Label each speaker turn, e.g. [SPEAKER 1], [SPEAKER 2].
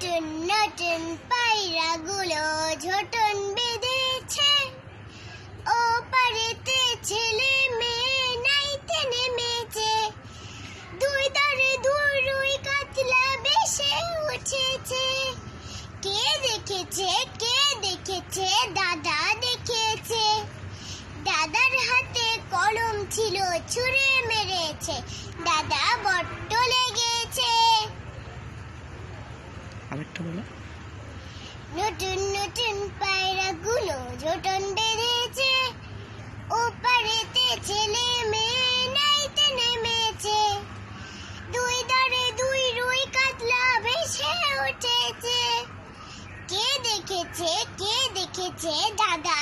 [SPEAKER 1] নতুন নতুন পায়রাগুলো ঝোটন বেঁধেছে, ও পারেতে ছেলে মেয়ে নাইতে নেমেছে। দুই ধারে দুই রুই কাতলা ভেসে উঠেছে। কে দেখেছে, কে দেখেছে? দাদা দেখেছে। দাদার হাতে কলম ছিল, ছুঁড়ে মেরেছে। দাদা বড্ড লেগেছে।
[SPEAKER 2] আরেকটা বলো।
[SPEAKER 1] নতুন নতুন পায়রাগুলো ঝোটন বেঁধেছে, ও পারেতে ছেলে মেয়ে নাইতে নেমেছে। দুই ধারে দুই রুই কাতলা ভেসে উঠেছে। কে দেখেছে, কে দেখেছে? দাদা